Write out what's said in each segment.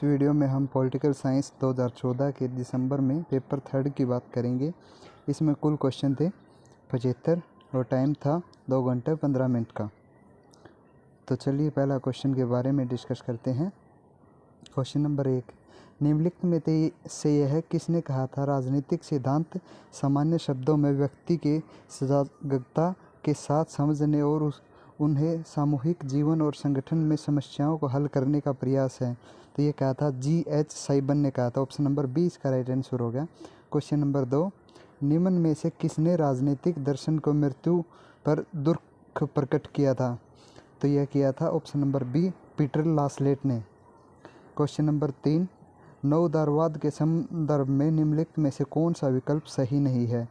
इस वीडियो में हम पॉलिटिकल साइंस 2014 के दिसंबर में पेपर 3 की बात करेंगे। इसमें कुल क्वेश्चन थे 75 और टाइम था 2 घंटे 15 मिनट का। तो चलिए पहला क्वेश्चन के बारे में डिस्कस करते हैं। क्वेश्चन नंबर 1, निम्नलिखित में से यह किसने कहा था राजनीतिक सिद्धांत सामान्य शब्दों में व्यक्ति के सजगता के साथ समझने और उन्हें सामूहिक जीवन और संगठन में समस्याओं को हल करने का प्रयास है। तो ये कहा था G.H. साइबन ने कहा था। ऑप्शन नंबर 20 का राइट आंसर हो गया। क्वेश्चन नंबर 2, निम्न में से किसने राजनीतिक दर्शन को मृत्यु पर दुख प्रकट किया था? तो यह किया था ऑप्शन नंबर बी, पीटर लासलेट ने। क्वेश्चन नंबर 3, नव उदारवाद के संदर्भ में निम्नलिखित में से कौन सा विकल्प सही नहीं है?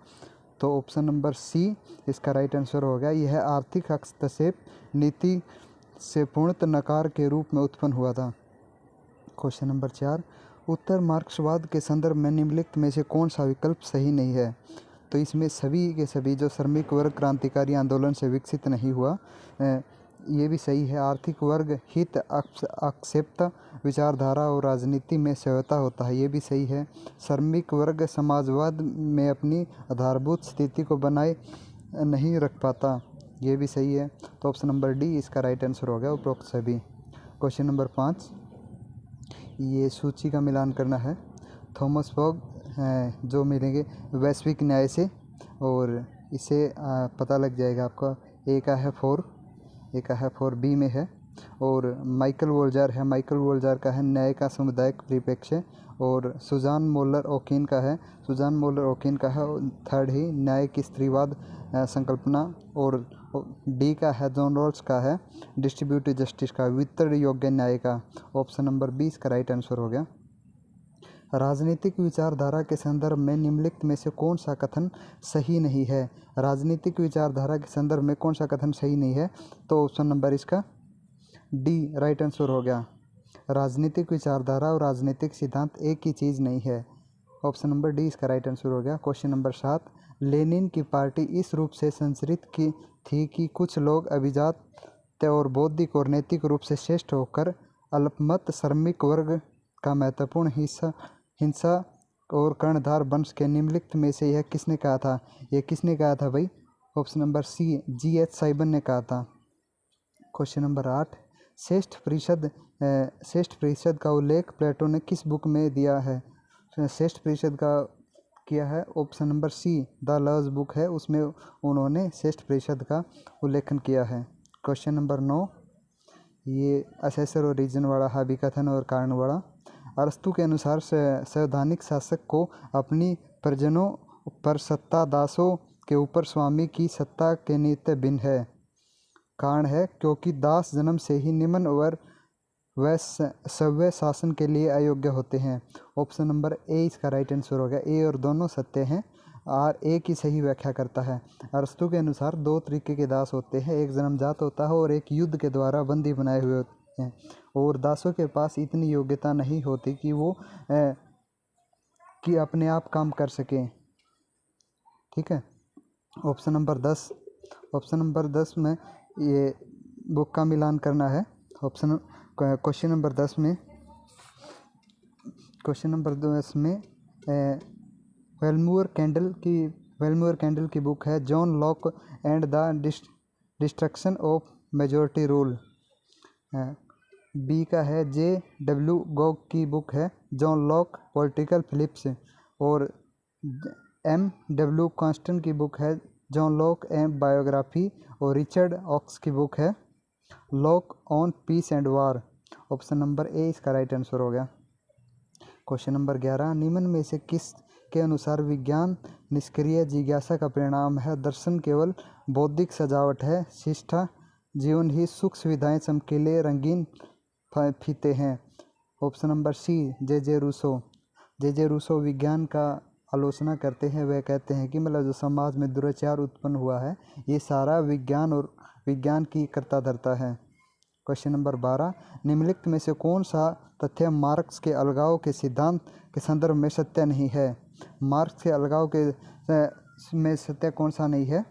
तो ऑप्शन नंबर सी इसका राइट आंसर हो गया। यह आर्थिक हस्तक्षेप नीति से पूर्णतः नकार के रूप में उत्पन्न हुआ था। क्वेश्चन नंबर 4, उत्तर मार्क्सवाद के संदर्भ में निम्नलिखित में से कौन सा विकल्प सही नहीं है? तो इसमें सभी के सभी जो श्रमिक वर्ग क्रांतिकारी आंदोलन से विकसित नहीं हुआ, ये भी सही है। आर्थिक वर्ग हित आक्षेपता विचारधारा और राजनीति में सहयोगिता होता है, ये भी सही है। श्रमिक वर्ग समाजवाद में अपनी आधारभूत स्थिति को बनाए नहीं रख पाता, ये भी सही है। तो ऑप्शन नंबर डी इसका राइट आंसर हो गया उपरोक्त सभी। क्वेश्चन नंबर 5, ये सूची का मिलान करना है। थॉमस फॉग जो मिलेंगे वैश्विक न्याय से, और इसे पता लग जाएगा आपका। ए का है 4, ए का है 4 बी में है। और माइकल वोल्जार है, माइकल वोल्जार का है न्याय का सामुदायिक परिप्रेक्ष्य। और सुजान मोलर ओकिन का है, सुजान मोलर ओकिन का है 3rd ही न्याय की स्त्रीवाद संकल्पना। और डी का है जॉन रॉल्स का है डिस्ट्रीब्यूटिव जस्टिस का, वितरण योग्य न्याय का। ऑप्शन नंबर 20 का राइट आंसर हो गया। राजनीतिक विचारधारा के संदर्भ में निम्नलिखित में से कौन सा कथन सही नहीं है? राजनीतिक विचारधारा के संदर्भ में कौन सा कथन सही नहीं है? तो ऑप्शन नंबर इसका डी राइट आंसर हो गया। राजनीतिक विचारधारा और राजनीतिक सिद्धांत एक ही चीज़ नहीं है। ऑप्शन नंबर डी इसका राइट आंसर हो गया। क्वेश्चन नंबर 7, लेनिन की पार्टी इस रूप से संरचित की थी कि कुछ लोग अभिजात और बौद्धिक और नैतिक रूप से श्रेष्ठ होकर अल्पमत श्रमिक वर्ग का महत्वपूर्ण हिंसा और कर्णधार वंश के। निम्नलिखित में से यह किसने कहा था? यह किसने कहा था भाई? ऑप्शन नंबर सी, G.H. साइबन ने कहा था। क्वेश्चन नंबर 8, श्रेष्ठ परिषद का उल्लेख प्लेटो ने किस बुक में दिया है? श्रेष्ठ परिषद का किया है option number C, the laws book है, उसमें उन्होंने श्रेष्ठ परिषद का उल्लेखन किया है। क्वेश्चन नंबर 9, ये असेसर और रीजन वाला हावी कथन और कारण वाला। अरस्तु के अनुसार संवैधानिक शासक को अपनी प्रजनों पर सत्ता, दासों के ऊपर स्वामी की सत्ता के नित्य भिन्न है। कारण है क्योंकि दास जन्म से ही निम्न और व सव्य शासन के लिए अयोग्य होते हैं। ऑप्शन नंबर ए इसका राइट आंसर हो गया। ए और दोनों सत्य हैं और ए की सही व्याख्या करता है। अरस्तु के अनुसार 2 तरीके के दास होते हैं, एक जन्मजात होता है और एक युद्ध के द्वारा बंदी बनाए हुए होते हैं। और दासों के पास इतनी योग्यता नहीं होती कि वो कि अपने आप काम कर सकें। ठीक है। ऑप्शन नंबर 10 में ये बुक का मिलान करना है। क्वेश्चन नंबर 10 में वेलमोर कैंडल की बुक है John Locke and the destruction of majority rule. B का है J.W. गॉग की बुक है जॉन लॉक पॉलिटिकल फिलिप्स। और M.W. कॉन्स्टेंट की बुक है जॉन लॉक एंड बायोग्राफी। और रिचर्ड ऑक्स की बुक है Locke on peace and war. Option number A इसका राइट आंसर हो गया। क्वेश्चन नंबर 11, निम्न में से किस के अनुसार विज्ञान निष्क्रिय जिज्ञासा का परिणाम है? दर्शन केवल बौद्धिक सजावट है, शिष्टा जीवन ही सुख सुविधाएं चमकीले रंगीन फीते हैं। ऑप्शन नंबर सी, जे रूसो विज्ञान का आलोचना करते हैं। वह कहते हैं कि मतलब जो समाज में दुराचार उत्पन्न हुआ है ये सारा विज्ञान और विज्ञान की कर्ता धरता है। क्वेश्चन नंबर 12, निम्नलिखित में से कौन सा तथ्य मार्क्स के अलगाव के सिद्धांत के संदर्भ में सत्य नहीं है? मार्क्स के अलगाव के में सत्य कौन सा नहीं है?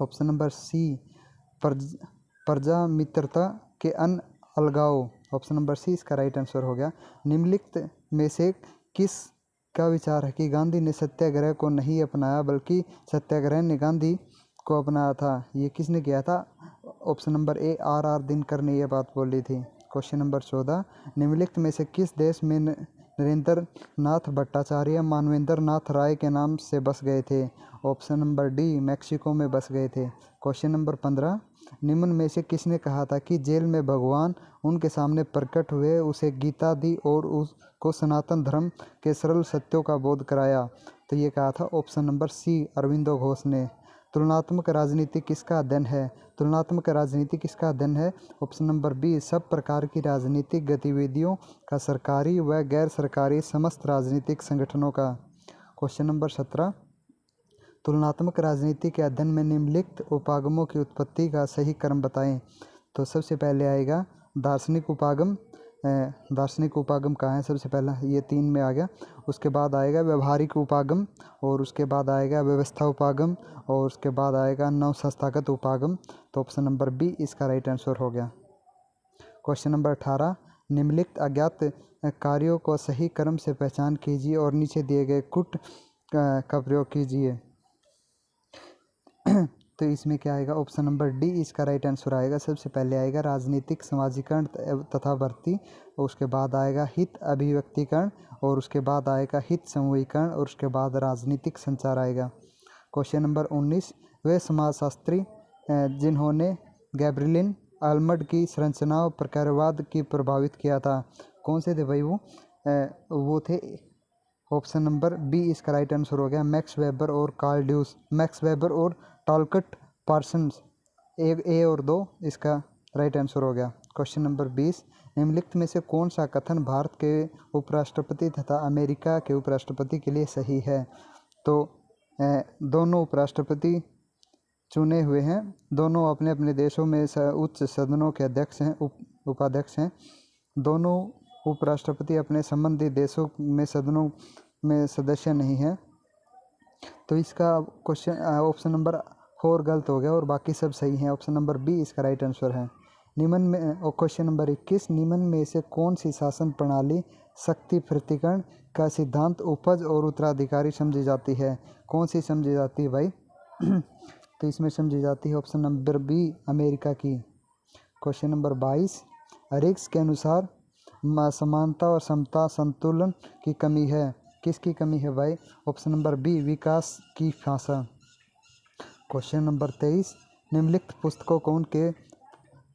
ऑप्शन नंबर सी, प्रजा मित्रता के अन अलगाव। ऑप्शन नंबर सी इसका राइट आंसर हो गया। निम्नलिखित में से किस का विचार है कि गांधी ने सत्याग्रह को नहीं अपनाया बल्कि सत्याग्रह ने गांधी को अपनाया था? ये किसने किया था? Option number A R Dinkar ने यह बात बोली थी। क्वेश्चन नंबर 14, निम्नलिखित में से किस देश में नरेंद्र नाथ भट्टाचार्य मानवेंद्र नाथ राय के नाम से बस गए थे? ऑप्शन नंबर डी मैक्सिको में बस गए थे। क्वेश्चन नंबर 15, निम्न में से किसने कहा था कि जेल में भगवान उनके सामने प्रकट हुए, उसे गीता दी और उसको सनातन धर्म के सरल सत्यों का बोध कराया? तो ये कहा था option number C Aurobindo Ghosh ने। तुलनात्मक राजनीति किसका अध्ययन है? तुलनात्मक राजनीति किसका अध्ययन है? ऑप्शन नंबर बी सब प्रकार की राजनीतिक गतिविधियों का, सरकारी व गैर सरकारी समस्त राजनीतिक संगठनों का। क्वेश्चन नंबर 17, तुलनात्मक राजनीति के अध्ययन में निम्नलिखित उपागमों की उत्पत्ति का सही क्रम बताएं। तो सबसे पहले आएगा दार्शनिक उपागम। दार्शनिक उपागम कहाँ है? सबसे पहला ये 3 में आ गया। उसके बाद आएगा व्यवहारिक उपागम, और उसके बाद आएगा व्यवस्था उपागम, और उसके बाद आएगा नव संस्थागत उपागम। तो ऑप्शन नंबर बी इसका राइट आंसर हो गया। क्वेश्चन नंबर 18, निम्नलिखित अज्ञात कार्यों को सही क्रम से पहचान कीजिए और नीचे दिए गए कुट का प्रयोग कीजिए। तो इसमें क्या आएगा? ऑप्शन नंबर डी इसका राइट आंसर आएगा। सबसे पहले आएगा राजनीतिक समाजीकरण तथा भर्ती, और उसके बाद आएगा हित अभिव्यक्तिकरण, और उसके बाद आएगा हित समूहीकरण, और उसके बाद राजनीतिक संचार आएगा। क्वेश्चन नंबर 19, वे समाजशास्त्री जिन्होंने गैब्रिलिन आल्मंड की संरचनाओं प्रकारवाद की प्रभावित किया था, कौन से थे भाई? वो थे ऑप्शन नंबर बी इसका राइट आंसर हो गया मैक्स वेबर और कार्ल ड्यूस। मैक्स वेबर और टॉलकट पार्सन्स, ए और 2 इसका राइट आंसर हो गया। क्वेश्चन नंबर 20, निम्नलिखित में से कौन सा कथन भारत के उपराष्ट्रपति तथा अमेरिका के उपराष्ट्रपति के लिए सही है? तो दोनों उपराष्ट्रपति चुने हुए हैं, दोनों अपने अपने देशों में उच्च सदनों के अध्यक्ष हैं, उपाध्यक्ष हैं। दोनों उपराष्ट्रपति अपने संबंधित देशों में सदनों में सदस्य नहीं हैं। तो इसका क्वेश्चन ऑप्शन नंबर 4 गलत हो गया और बाकी सब सही हैं। ऑप्शन नंबर बी इसका राइट आंसर है। निम्न में क्वेश्चन नंबर 21, निम्न में से कौन सी शासन प्रणाली शक्ति प्रतिकरण का सिद्धांत उपज और उत्तराधिकारी समझी जाती है? कौन सी समझी जाती है भाई? तो इसमें समझी जाती है ऑप्शन नंबर बी अमेरिका की। क्वेश्चन नंबर 22, रिग्स के अनुसार समानता और समता संतुलन की कमी है, किसकी कमी है भाई? ऑप्शन नंबर बी विकास की भाषा। क्वेश्चन नंबर 23, निम्नलिखित पुस्तकों को उनके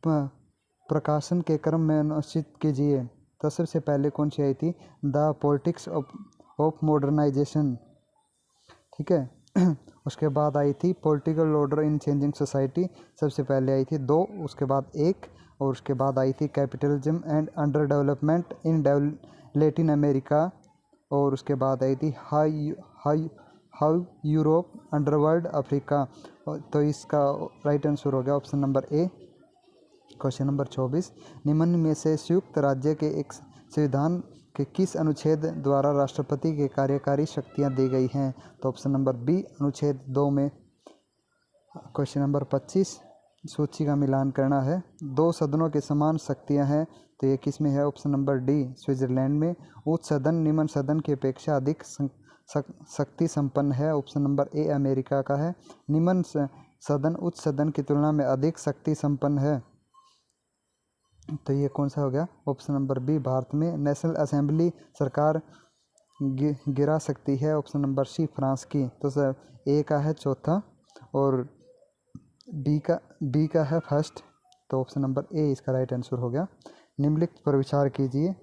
प्रकाशन के क्रम में निश्चित कीजिए। तो सबसे पहले कौन सी आई थी? द पॉलिटिक्स ऑफ मॉडर्नाइजेशन, ठीक है। उसके बाद आई थी political order in changing society, सबसे पहले आई थी 2, उसके बाद 1, और उसके बाद आई थी capitalism and under development in Latin America, और उसके बाद आई थी हाउ यूरोप अंडरवर्ल्ड अफ्रीका। तो इसका राइट आंसर हो गया ऑप्शन नंबर ए। क्वेश्चन नंबर 24, निम्न में से संयुक्त राज्य के एक संविधान के किस अनुच्छेद द्वारा राष्ट्रपति के कार्यकारी शक्तियां दी गई हैं? तो ऑप्शन नंबर बी अनुच्छेद 2 में। क्वेश्चन नंबर 25, सूची का मिलान करना है। 2 सदनों के समान शक्तियां हैं, तो ये किस में है? ऑप्शन नंबर डी स्विट्जरलैंड में। उच्च सदन निम्न सदन की अपेक्षा अधिक शक्ति संपन्न है, ऑप्शन नंबर ए अमेरिका का है। निम्न सदन उच्च सदन की तुलना में अधिक शक्ति संपन्न है, तो ये कौन सा हो गया? ऑप्शन नंबर बी भारत में। नेशनल असेंबली सरकार गिरा सकती है, ऑप्शन नंबर सी फ्रांस की। तो सर ए का है चौथा और बी का है फर्स्ट, तो ऑप्शन नंबर ए इसका राइट आंसर हो गया। निम्नलिखित पर विचार कीजिए।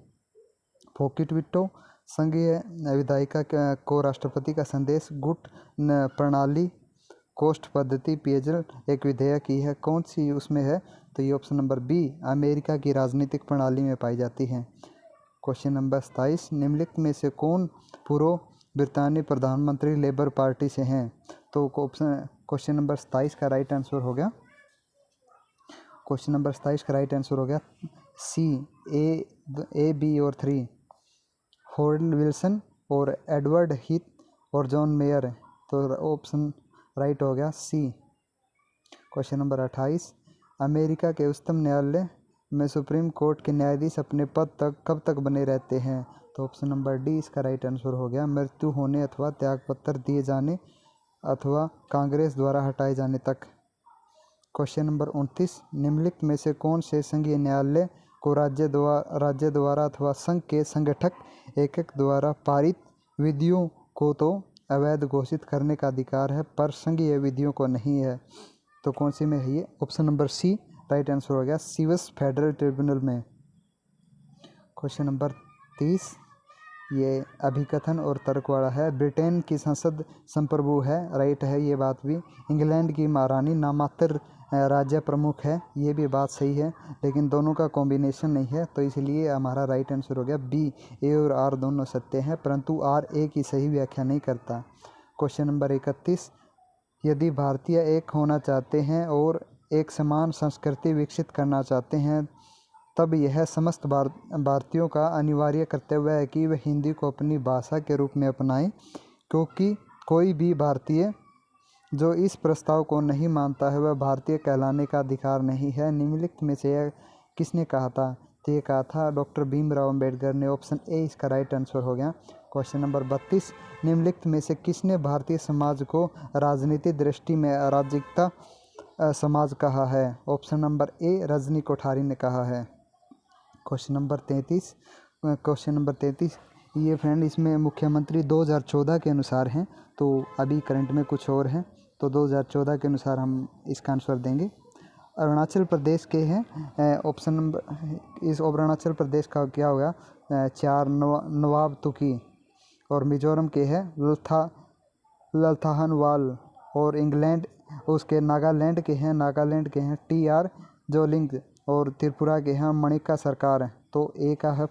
फोकिट विट्टो संघीय विधायिका को राष्ट्रपति का संदेश गुट प्रणाली कोष्ठ पद्धति पेयजल एक विधेयक की है, कौन सी उसमें है? तो ये ऑप्शन नंबर बी अमेरिका की राजनीतिक प्रणाली में पाई जाती है। क्वेश्चन नंबर 27, निम्नलिखित में से कौन पूर्व ब्रितानी प्रधानमंत्री लेबर पार्टी से हैं? तो क्वेश्चन नंबर 27 का राइट आंसर हो गया। क्वेश्चन नंबर 27 का राइट आंसर हो गया सी ए बी और 3, होर्डल विल्सन और एडवर्ड हीथ और जॉन मेयर। तो ऑप्शन राइट हो गया सी। क्वेश्चन नंबर 28, अमेरिका के उच्चतम न्यायालय में सुप्रीम कोर्ट के न्यायाधीश अपने पद तक कब तक बने रहते हैं? तो ऑप्शन नंबर डी इसका राइट आंसर हो गया, मृत्यु होने अथवा त्यागपत्र दिए जाने अथवा कांग्रेस द्वारा हटाए जाने तक। क्वेश्चन नंबर 29, निम्नलिखित में से कौन से संघीय न्यायालय को राज्य द्वारा अथवा संघ के संगठक एकक द्वारा पारित विधियों को तो अवैध घोषित करने का अधिकार है, पर संघीय विधियों को नहीं है? तो कौन सी में है ये? Option number C right answer हो गया, सीवस फेडरल ट्रिब्यूनल में। क्वेश्चन नंबर 30, ये अभिकथन और तर्क वाला है। ब्रिटेन की संसद संप्रभु है, राइट है ये बात भी। इंग्लैंड की महारानी नामात्र राज्य प्रमुख है, ये भी बात सही है, लेकिन दोनों का कॉम्बिनेशन नहीं है, तो इसलिए हमारा राइट आंसर हो गया बी। ए और आर दोनों सत्य हैं, परंतु आर ए की सही व्याख्या नहीं करता। क्वेश्चन नंबर 31, यदि भारतीय एक होना चाहते हैं और एक समान संस्कृति विकसित करना चाहते हैं, तब यह समस्त भारतीयों का अनिवार्य कर्तव्य है कि वे हिंदी को अपनी भाषा के रूप में अपनाएं, क्योंकि कोई भी भारतीय जो इस प्रस्ताव को नहीं मानता है वह भारतीय कहलाने का अधिकार नहीं है। निम्नलिखित में से यह किसने कहा था? तो ये कहा था डॉक्टर भीमराव अम्बेडकर ने। ऑप्शन ए इसका राइट आंसर हो गया। क्वेश्चन नंबर 32, निम्नलिखित में से किसने भारतीय समाज को राजनीतिक दृष्टि में अराजकता समाज कहा है? ऑप्शन नंबर ए रजनी कोठारी ने कहा है। क्वेश्चन नंबर 33, ये फ्रेंड इसमें मुख्यमंत्री 2014 के अनुसार हैं, तो अभी करंट में कुछ और हैं, तो 2014 के अनुसार हम इसका आंसर देंगे। अरुणाचल प्रदेश के हैं ऑप्शन नंबर, इस अरुणाचल प्रदेश का क्या होगा? 4 नवाब तुकी। और मिजोरम के हैं लल्थानवाल। और इंग्लैंड उसके नागालैंड के हैं TR जोलिंग। और त्रिपुरा के हैं मणिका सरकार। तो ए का है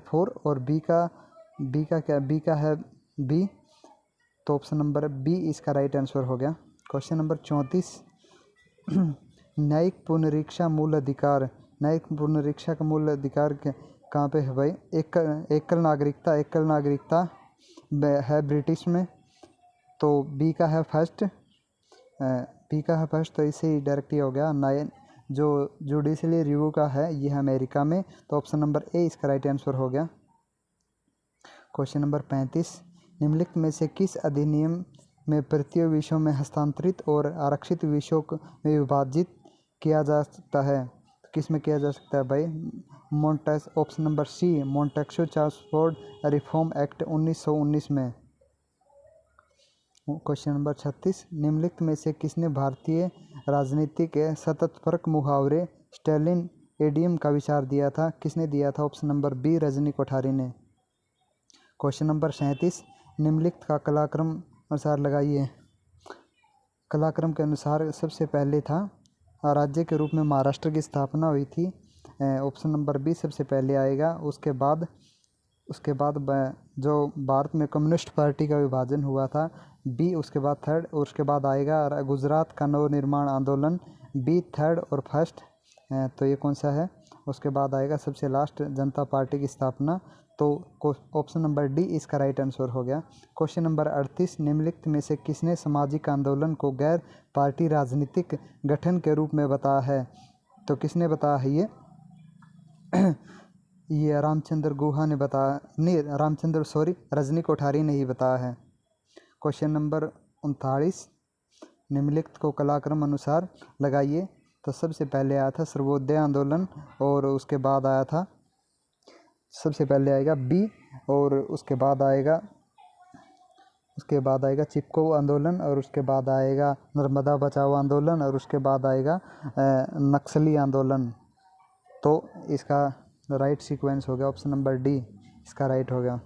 4 और बी का है बी। तो ऑप्शन नंबर बी इसका राइट आंसर हो गया। क्वेश्चन नंबर 34, न्यायिक पुनरीक्षा मूल अधिकार। न्यायिक पुनरीक्षा का मूल अधिकार कहाँ पे है भाई? एकल नागरिकता है ब्रिटिश में। तो बी का है फर्स्ट, तो इसे ही डायरेक्ट हो गया। जो जुडिशली रिव्यू का है ये है अमेरिका में। तो ऑप्शन नंबर ए इसका राइट आंसर हो गया। क्वेश्चन नंबर 35, निम्नलिखित में से किस अधिनियम में प्रत्येक विषयों में हस्तांतरित और आरक्षित विषयों में विभाजित किया जा सकता है? किस में किया जा सकता है भाई? Option number C Montesquieu transport reform act 1919 में। क्वेश्चन नंबर 36, निम्नलिखित में से किसने भारतीय राजनीति के सततपर्क मुहावरे स्टर्लिंग एडियम का विचार दिया था? किसने दिया था? Option number B Rajni Kothari ने। क्वेश्चन नंबर 37, निम्नलिखित का कलाक्रम अनुसार लगाइए। कलाक्रम के अनुसार सबसे पहले था राज्य के रूप में महाराष्ट्र की स्थापना हुई थी। ऑप्शन नंबर बी सबसे पहले आएगा। उसके बाद जो भारत में कम्युनिस्ट पार्टी का विभाजन हुआ था, बी उसके बाद थर्ड। और उसके बाद आएगा गुजरात का नवनिर्माण आंदोलन, बी थर्ड और फर्स्ट। तो ये कौन सा है? उसके बाद आएगा सबसे लास्ट जनता पार्टी की स्थापना। तो ऑप्शन नंबर डी इसका राइट आंसर हो गया। क्वेश्चन नंबर 38, निम्नलिखित में से किसने सामाजिक आंदोलन को गैर पार्टी राजनीतिक गठन के रूप में बताया है? तो किसने बताया है ये? ये रामचंद्र गुहा ने बताया, नहीं रजनी कोठारी ने ही बताया है। क्वेश्चन नंबर 39, निम्नलिखित को कलाक्रम अनुसार लगाइए। तो सबसे पहले आया था सर्वोदय आंदोलन, और उसके बाद आया था सबसे पहले आएगा बी, और उसके बाद आएगा चिपको आंदोलन, और उसके बाद आएगा नर्मदा बचाओ आंदोलन, और उसके बाद आएगा नक्सली आंदोलन। तो इसका राइट सीक्वेंस हो गया ऑप्शन नंबर डी, इसका राइट हो गया।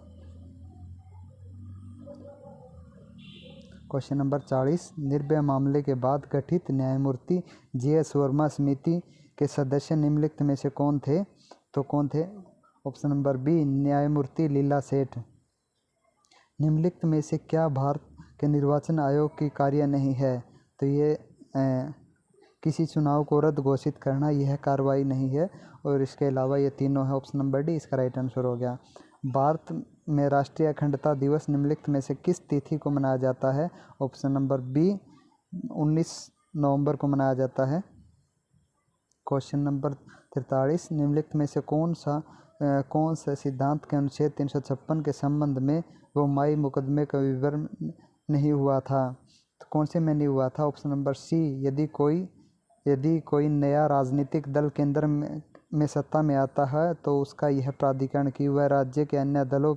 क्वेश्चन नंबर 40, निर्भया मामले के बाद गठित न्यायमूर्ति GS वर्मा समिति के सदस्य निम्नलिखित में से कौन थे? तो कौन थे? ऑप्शन नंबर बी न्यायमूर्ति लीला सेठ। निम्नलिखित में से क्या भारत के निर्वाचन आयोग की कार्य नहीं है? तो ये किसी चुनाव को रद्द घोषित करना यह कार्रवाई नहीं है। और इसके अलावा ये तीनों है। ऑप्शन नंबर डी इसका राइट आंसर हो गया। भारत में राष्ट्रीय अखंडता दिवस निम्नलिखित में से किस तिथि को मनाया जाता है? ऑप्शन नंबर बी 19 नवंबर को मनाया जाता है। क्वेश्चन नंबर 43, निम्नलिखित में से कौन सा सिद्धांत के अनुच्छेद 356 के संबंध में वो माई मुकदमे का विवरण नहीं हुआ था? तो कौन से में नहीं हुआ था? ऑप्शन नंबर सी, यदि कोई नया राजनीतिक दल केंद्र में सत्ता में आता है तो उसका यह प्राधिकरण कि वह राज्य के अन्य दलों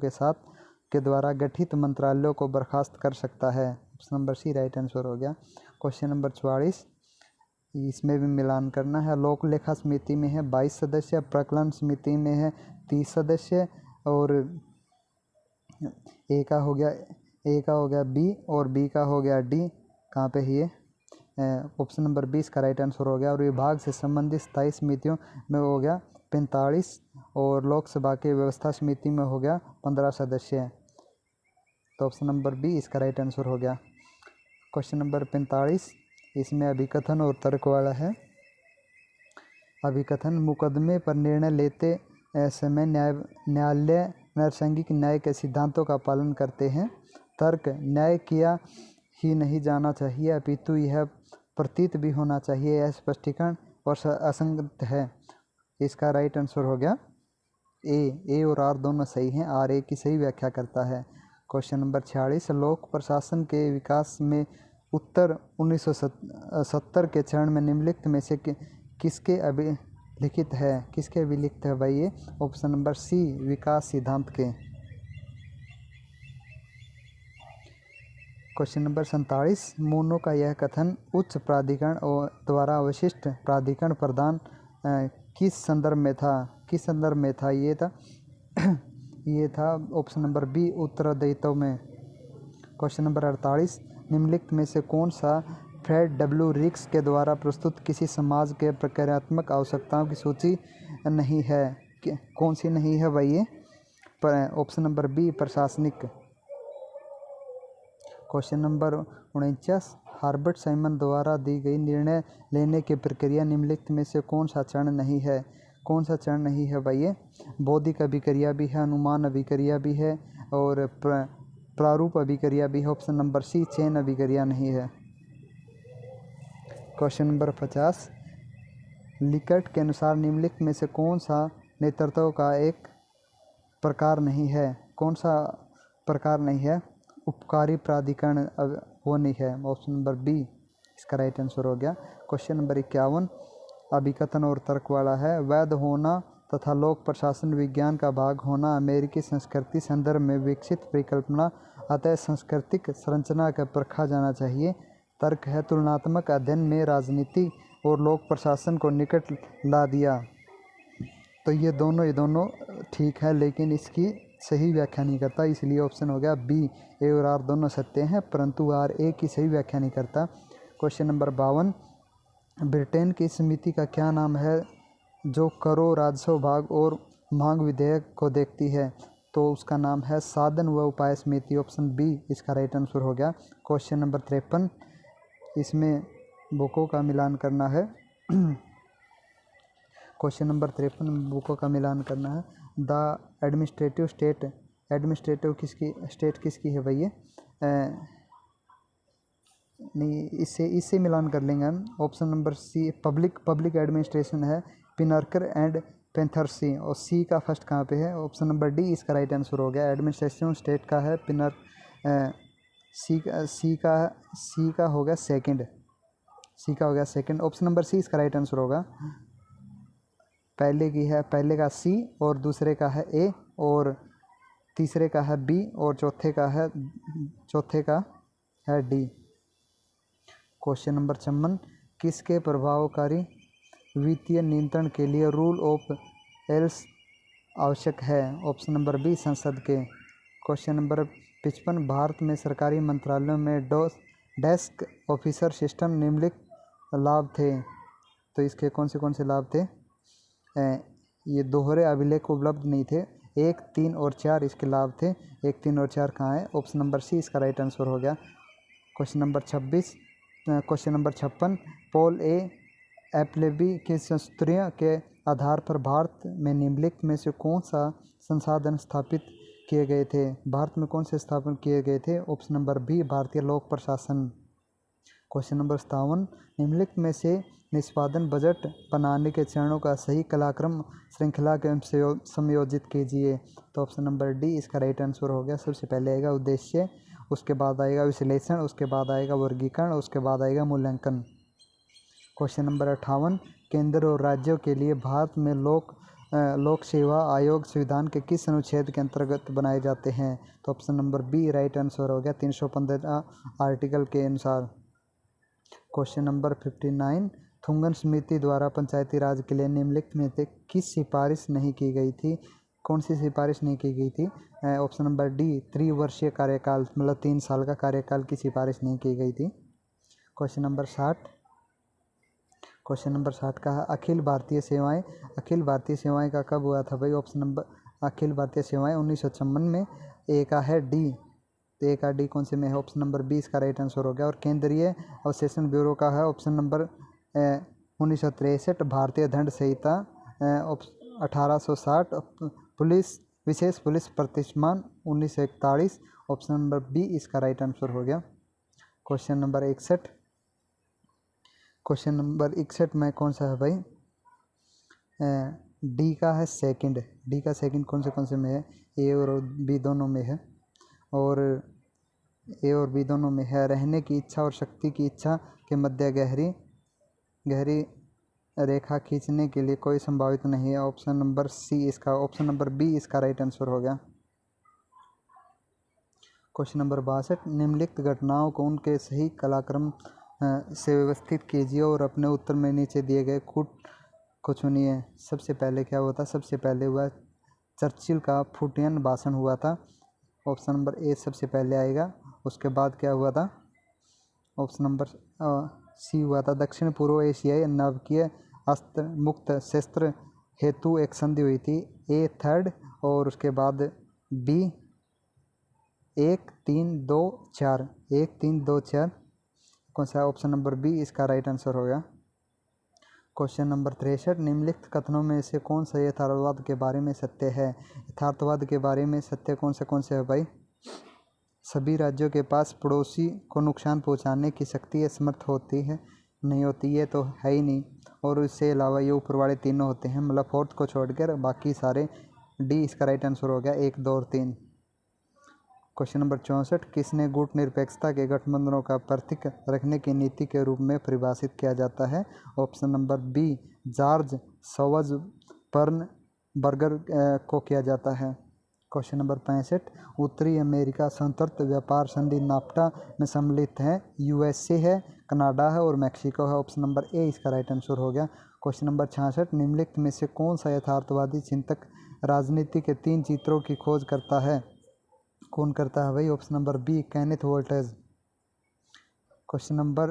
के द्वारा गठित मंत्रालयों को बर्खास्त कर सकता है। Option number C right answer हो गया। क्वेश्चन नंबर 44, इसमें भी मिलान करना है। लोक लेखा समिति में है 22 सदस्य, प्रकलन समिति में है 30 सदस्य और ए का हो गया बी और बी का हो गया डी। कहाँ पे है ये? ऑप्शन नंबर 20 का राइट आंसर हो गया। और विभाग से संबंधित स्थायी समितियों में हो गया 45 और लोकसभा के व्यवस्था समिति में हो गया 15 सदस्य। तो ऑप्शन नंबर बी इसका राइट आंसर हो गया। क्वेश्चन नंबर 45, इसमें अभिकथन और तर्क वाला है। अभिकथन, मुकदमे पर निर्णय लेते समय न्यायालय नैसर्गिक न्याय के सिद्धांतों का पालन करते हैं। तर्क, न्याय किया ही नहीं जाना चाहिए अपितु यह प्रतीत भी होना चाहिए, यह स्पष्टीकरण और असंगत है। इसका राइट आंसर हो गया ए और आर दोनों सही हैं। आर ए की सही व्याख्या करता है। क्वेश्चन नंबर 46, लोक प्रशासन के विकास में उत्तर 1970 के चरण में निम्नलिखित में से किसके अभिलिखित है भाई ये? ऑप्शन नंबर सी, विकास सिद्धांत के। क्वेश्चन नंबर 47, मोनो का यह कथन उच्च प्राधिकरण द्वारा विशिष्ट प्राधिकरण प्रदान किस संदर्भ में था? ये था ऑप्शन नंबर बी, उत्तरदायित्व में। क्वेश्चन नंबर 48, निम्नलिखित में से कौन सा फ्रेड डब्ल्यू रिक्स के द्वारा प्रस्तुत किसी समाज के प्रक्रियात्मक आवश्यकताओं की सूची नहीं है? कौन सी नहीं है भाई ये? ऑप्शन नंबर बी, प्रशासनिक। क्वेश्चन नंबर 49, हार्बर्ट साइमन द्वारा दी गई निर्णय लेने की प्रक्रिया निम्नलिखित में से कौन सा चरण नहीं है? कौन सा चरण नहीं है भाई ये? बौद्धिक अभिक्रिया भी है, अनुमान अभिक्रिया भी है और प्रारूप अभिक्रिया भी है। ऑप्शन नंबर सी, चयन अभिक्रिया नहीं है। क्वेश्चन नंबर 50, लिकर्ट के अनुसार निम्नलिखित में से कौन सा नेतृत्व का एक प्रकार नहीं है? कौन सा प्रकार नहीं है? उपकारी प्राधिकरण वो नहीं है। ऑप्शन नंबर बी इसका राइट आंसर हो गया। क्वेश्चन नंबर 51, अभिकथन और तर्क वाला है। वैध होना तथा लोक प्रशासन विज्ञान का भाग होना अमेरिकी संस्कृति संदर्भ में विकसित परिकल्पना, अतः सांस्कृतिक संरचना का परखा जाना चाहिए। तर्क है, तुलनात्मक अध्ययन में राजनीति और लोक प्रशासन को निकट ला दिया। तो ये दोनों ठीक है, लेकिन इसकी सही व्याख्या नहीं करता, इसलिए ऑप्शन हो गया बी। ए और आर दोनों सत्य हैं, परंतु आर ए की सही व्याख्या नहीं करता। क्वेश्चन नंबर 52, ब्रिटेन की समिति का क्या नाम है जो करों, राजस्व भाग और मांग विधेयक को देखती है? तो उसका नाम है साधन व उपाय समिति। ऑप्शन बी इसका राइट आंसर हो गया। क्वेश्चन नंबर 53, इसमें बुकों का मिलान करना है। क्वेश्चन नंबर 53 बुकों का मिलान करना है। द एडमिनिस्ट्रेटिव स्टेट किसकी है भैया? नहीं, इससे मिलान कर लेंगे हम। Option number C, public administration है पिनर्कर एंड पेंथरसी। और सी का फर्स्ट कहाँ पे है? ऑप्शन नंबर डी इसका राइट आंसर हो गया। एडमिनिस्ट्रेशन स्टेट का है सी का हो गया सेकंड। ऑप्शन नंबर सी इसका राइट आंसर होगा। पहले का सी और दूसरे का है ए और तीसरे का है बी और चौथे का है डी। क्वेश्चन नंबर 56, किसके प्रभावकारी वित्तीय नियंत्रण के लिए रूल ऑफ एल्स आवश्यक है? ऑप्शन नंबर बी, संसद के। क्वेश्चन नंबर 55, भारत में सरकारी मंत्रालयों में डेस्क ऑफिसर सिस्टम निम्नलिखित लाभ थे। तो इसके कौन से लाभ थे? ये दोहरे अभिलेख उपलब्ध नहीं थे। 1, 3 और 4 इसके लाभ थे। 1, 3 और 4 कहाँ है? ऑप्शन नंबर सी इसका राइट आंसर हो गया। क्वेश्चन नंबर 56, पॉल ए एप्लेबी की संस्तुतियों के आधार पर भारत में निम्नलिखित में से कौन सा संसाधन स्थापित किए गए थे? भारत में कौन से स्थापन किए गए थे? ऑप्शन नंबर बी, भारतीय लोक प्रशासन। क्वेश्चन नंबर 57, निम्नलिखित में से निष्पादन बजट बनाने के चरणों का सही कलाक्रम श्रृंखला के संयोजित कीजिए। तो ऑप्शन नंबर डी इसका राइट आंसर हो गया। सबसे पहले आएगा उद्देश्य, उसके बाद आएगा विश्लेषण, उसके बाद आएगा वर्गीकरण, उसके बाद आएगा मूल्यांकन। क्वेश्चन नंबर 58, केंद्र और राज्यों के लिए भारत में लोक सेवा आयोग संविधान के किस अनुच्छेद के अंतर्गत बनाए जाते हैं? तो option number B right answer हो गया, 315 आर्टिकल के अनुसार। क्वेश्चन नंबर 59, थुंगन समिति द्वारा पंचायती राज के लिए निम्नलिखित में से किस सिफारिश नहीं की गई थी? कौन सी सिफारिश नहीं की गई थी? ऑप्शन नंबर डी त्रिवर्षीय कार्यकाल, मतलब 3 साल का कार्यकाल की सिफारिश नहीं की गई थी। क्वेश्चन नंबर 60 का है अखिल भारतीय सेवाएं। अखिल भारतीय सेवाएं का कब हुआ था भाई? ऑप्शन नंबर अखिल भारतीय सेवाएं 1956 में। ए का है डी, तो ए का डी कौन से में है? ऑप्शन नंबर बी इसका राइट आंसर हो गया। और केंद्रीय अवशेषण ब्यूरो का है ऑप्शन नंबर 1963। भारतीय दंड संहिता 1860। विशेष पुलिस प्रतिष्ठान 1941। ऑप्शन नंबर बी इसका राइट आंसर हो गया। क्वेश्चन नंबर 61 में कौन सा है भाई? डी का है सेकंड। डी का सेकंड कौन से में है? ए और बी दोनों में है, और ए और बी दोनों में है। रहने की इच्छा और शक्ति की इच्छा के मध्य गहरी रेखा खींचने के लिए कोई संभावित नहीं है। ऑप्शन नंबर बी इसका राइट आंसर हो गया। क्वेश्चन नंबर 62, निम्नलिखित घटनाओं को उनके सही कलाक्रम से व्यवस्थित कीजिए और अपने उत्तर में नीचे दिए गए कूट को चुनिए। सबसे पहले क्या हुआ था? सबसे पहले हुआ चर्चिल का फुटियन भाषण हुआ था। ऑप्शन नंबर ए सबसे पहले आएगा। उसके बाद क्या हुआ था? ऑप्शन नंबर सी हुआ था दक्षिण पूर्व एशियाई नाभिकीय अस्त्र मुक्त शस्त्र हेतु एक संधि हुई थी। ए थर्ड, और उसके बाद बी 1 3 2 4। 1 3 2 4 कौन सा? ऑप्शन नंबर बी इसका राइट आंसर हो गया। क्वेश्चन नंबर 63, निम्नलिखित कथनों में से कौन सा यथार्थवाद के बारे में सत्य है? यथार्थवाद के बारे में सत्य कौन से है भाई? सभी राज्यों के पास पड़ोसी को नुकसान पहुंचाने की शक्ति या समर्थ होती है? नहीं होती, ये तो है ही नहीं। और इसके अलावा ये ऊपर वाले तीनों होते हैं, मतलब फोर्थ को छोड़कर बाकी सारे। डी इसका राइट आंसर हो गया, 1 2 और 3। क्वेश्चन नंबर 64, किसने गुट निरपेक्षता के गठबंधनों का प्रतीक रखने की नीति के रूप में परिभाषित किया जाता है? ऑप्शन नंबर बी जॉर्ज सॉवजबर्गर को किया जाता है। क्वेश्चन नंबर 65, उत्तरी अमेरिका स्वतंत्र व्यापार संधि नाफ्टा में सम्मिलित है। यूएसए है, कनाडा है और मैक्सिको है। ऑप्शन नंबर ए इसका राइट आंसर हो गया। क्वेश्चन नंबर 66, निम्नलिखित में से कौन सा यथार्थवादी चिंतक राजनीति के 3 चित्रों की खोज करता है? कौन करता है भाई? Option number B Kenneth voltage. Question number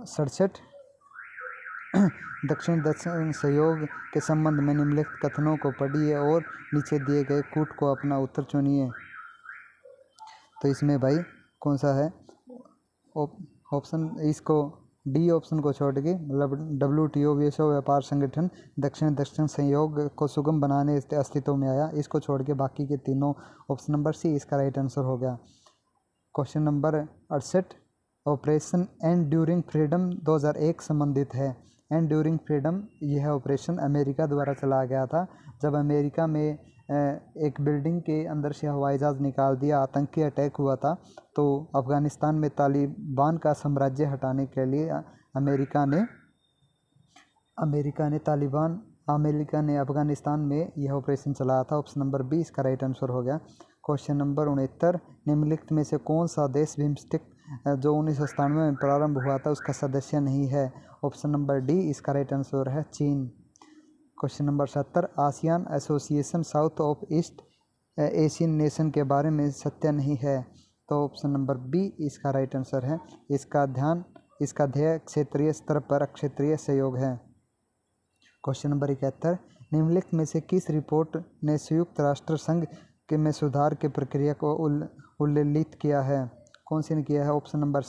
67, दक्षिण सहयोग के संबंध में निम्नलिखित कथनों को पढ़िए और नीचे दिए गए कूट को अपना उत्तर चुनिए। तो इसमें भाई कौन सा है? ऑप्शन इसको डी ऑप्शन को छोड़ के, मतलब WTO विश्व व्यापार संगठन दक्षिण सहयोग को सुगम बनाने अस्तित्व में आया। इसको छोड़ के बाकी के तीनों, ऑप्शन नंबर सी इसका राइट आंसर हो गया। Question number 68, operation enduring freedom 2001 संबंधित है। एंड्यूरिंग फ्रीडम यह ऑपरेशन अमेरिका द्वारा चलाया गया था। जब अमेरिका में एक बिल्डिंग के अंदर से हवाई जहाज़ निकाल दिया, आतंकी अटैक हुआ था, तो अफ़गानिस्तान में तालिबान का साम्राज्य हटाने के लिए अमेरिका ने अफ़गानिस्तान में यह ऑपरेशन चलाया था। ऑप्शन नंबर बी इसका राइट आंसर हो गया। क्वेश्चन नंबर 69, निम्नलिखित में से कौन सा देश बिम्स्टेक जो 1997 में प्रारंभ हुआ था उसका सदस्य नहीं है? ऑप्शन नंबर डी इसका राइट आंसर है, चीन। Question number 70, ASEAN association south of east Asian nation के बारे में सत्य नहीं है। तो ऑप्शन नंबर बी इसका राइट आंसर है। इसका ध्येय क्षेत्रीय स्तर पर क्षेत्रीय सहयोग है। क्वेश्चन नंबर 71, निम्नलिखित में से किस रिपोर्ट ने संयुक्त राष्ट्र संघ के में सुधार की प्रक्रिया को उल्लेखित किया है? कौन सी ने किया है? ऑप्शन नंबर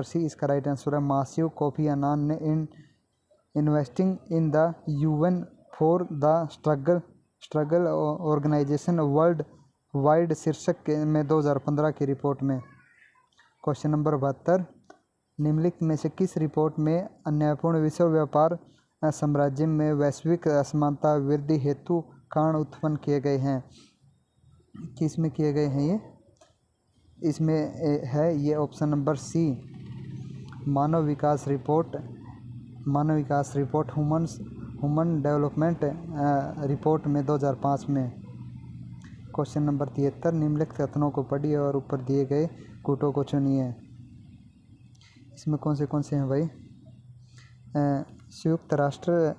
सी इसका राइट आंसर है। मासिव कोफी अन्नान ने investing in the UN for the struggle organization world wide शीर्षक में 2015 की रिपोर्ट में। क्वेश्चन नंबर 72, निम्नलिखित में से किस रिपोर्ट में अन्यायपूर्ण विश्व व्यापार साम्राज्य में वैश्विक असमानता वृद्धि हेतु कारण उत्पन्न किए गए हैं? किस में किए गए हैं ये? इसमें है ये ऑप्शन नंबर सी, मानव विकास रिपोर्ट ह्यूमन डेवलपमेंट रिपोर्ट में 2005 में। क्वेश्चन नंबर 73, निम्नलिखित कथनों को पढ़िए और ऊपर दिए गए कूटों को चुनिए। इसमें कौन से हैं भाई? संयुक्त राष्ट्र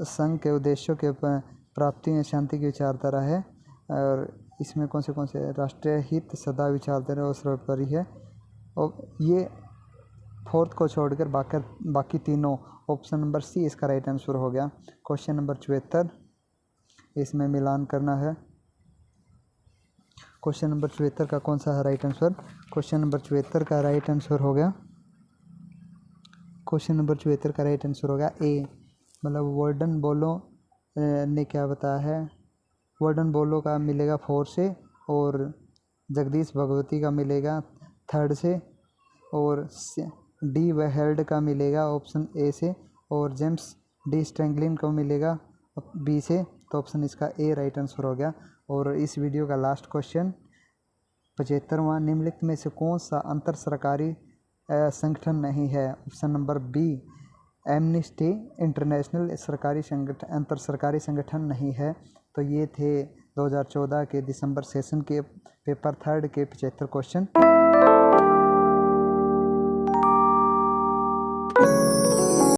संघ के उद्देश्यों के प्राप्ति में शांति की विचारधारा है। और इसमें कौन से राष्ट्रीय हित सदा विचारधारा और सर्वोपरि है। और ये फोर्थ को छोड़कर बाकी तीनों, ऑप्शन नंबर सी इसका राइट आंसर हो गया। क्वेश्चन नंबर 74, इसमें मिलान करना है। क्वेश्चन नंबर 74 का कौन सा है राइट आंसर? क्वेश्चन नंबर 74 का राइट आंसर हो गया, क्वेश्चन नंबर 74 का राइट आंसर होगा ए, मतलब वर्डन बोलो ने क्या बताया है? वर्डन बोलो का मिलेगा 4 से, और जगदीश भगवती का मिलेगा 3rd से, और डी वेहेल्ड का मिलेगा ऑप्शन ए से, और जेम्स डी स्ट्रैंगलिन को मिलेगा बी से। तो ऑप्शन इसका ए राइट आंसर हो गया। और इस वीडियो का लास्ट क्वेश्चन 75वां, निम्नलिखित में से कौन सा अंतर सरकारी संगठन नहीं है? Option number B, Amnesty International अंतर सरकारी संगठन नहीं है। तो ये थे 2014 के दिसंबर सेशन के पेपर 3rd के 75 क्वेश्चन।